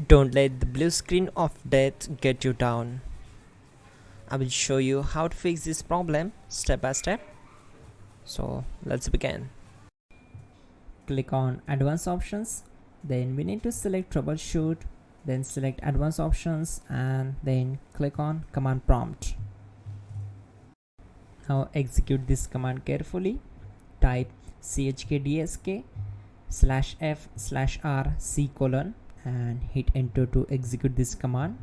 Don't let the blue screen of death get you down. I will show you how to fix this problem step by step. So let's begin. Click on advanced options, then we need to select troubleshoot, then select advanced options and then click on command prompt. Now execute this command carefully. Type chkdsk/f/r/c: and hit enter to execute this command.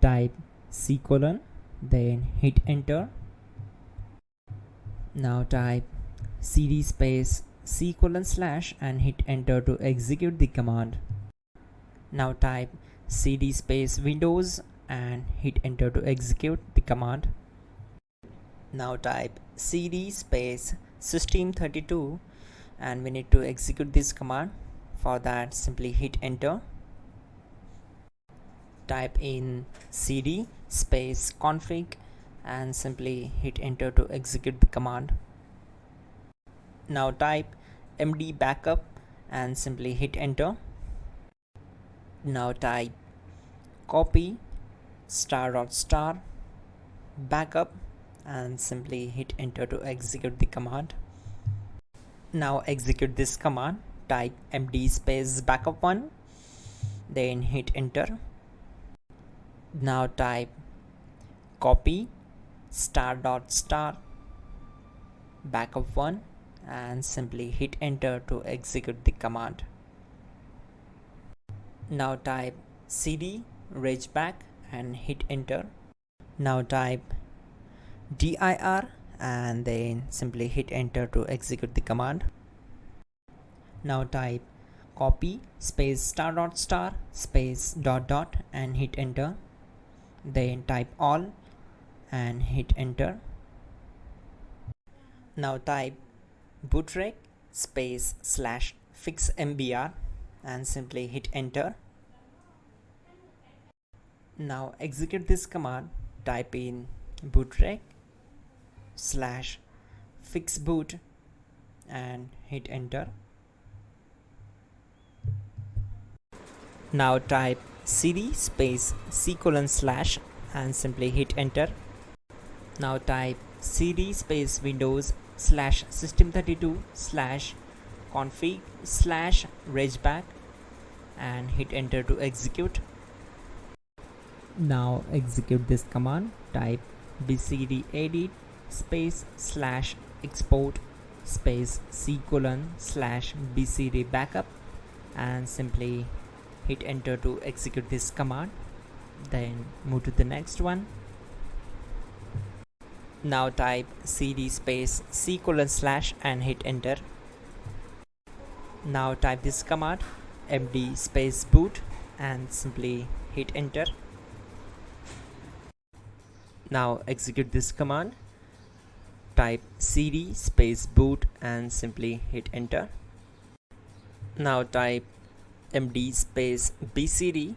Type c:, then hit enter. Now type cd space c:/ and hit enter to execute the command. Now type cd space Windows and hit enter to execute the command. Now type cd space system32 and we need to execute this command. For that, simply hit enter. Type in cd space config and simply hit enter to execute the command. Now type md backup and simply hit enter. Now type copy *** backup and simply hit enter to execute the command. Now execute this command. Type md space backup1, then hit enter. Now type copy *** backup1 and simply hit enter to execute the command. Now type cd regback and hit enter. Now type dir and then simply hit enter to execute the command. Now type copy space *** space ... and hit enter. Then type all and hit enter. Now type bootrec space /fixmbr and simply hit enter. Now execute this command. Type in bootrec /fixboot and hit enter. Now type cd space c:/ and simply hit enter. Now type cd space Windows /system32/config/regback and hit enter to execute. Now execute this command. Type bcd edit space /export space c:/ bcd backup and simply hit enter to execute this command. Then move to the next one. Now type cd space c:/ and hit enter. Now type this command md space boot and simply hit enter. Now execute this command. Type cd space boot and simply hit enter. Now type md space bcd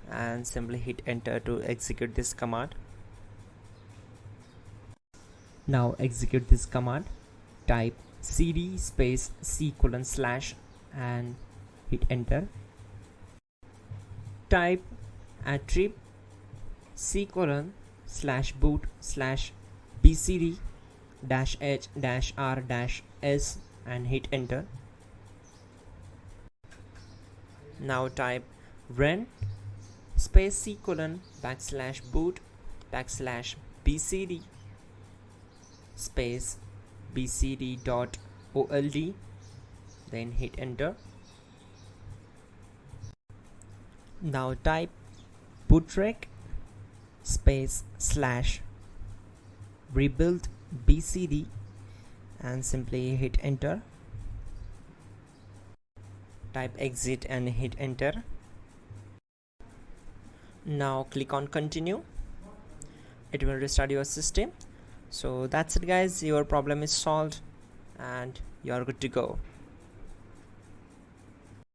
and simply hit enter to execute this command. Now execute this command. Type cd space c:/ and hit enter. Type attrib c:/boot/bcd-h-r-s and hit enter. Now type run space c:/ /boot/bcd space bcd.old, then hit enter. Now type bootrec space /rebuild bcd and simply hit enter. Type exit and hit enter. Now click on continue. It will restart your system. So that's it guys, your problem is solved and you are good to go.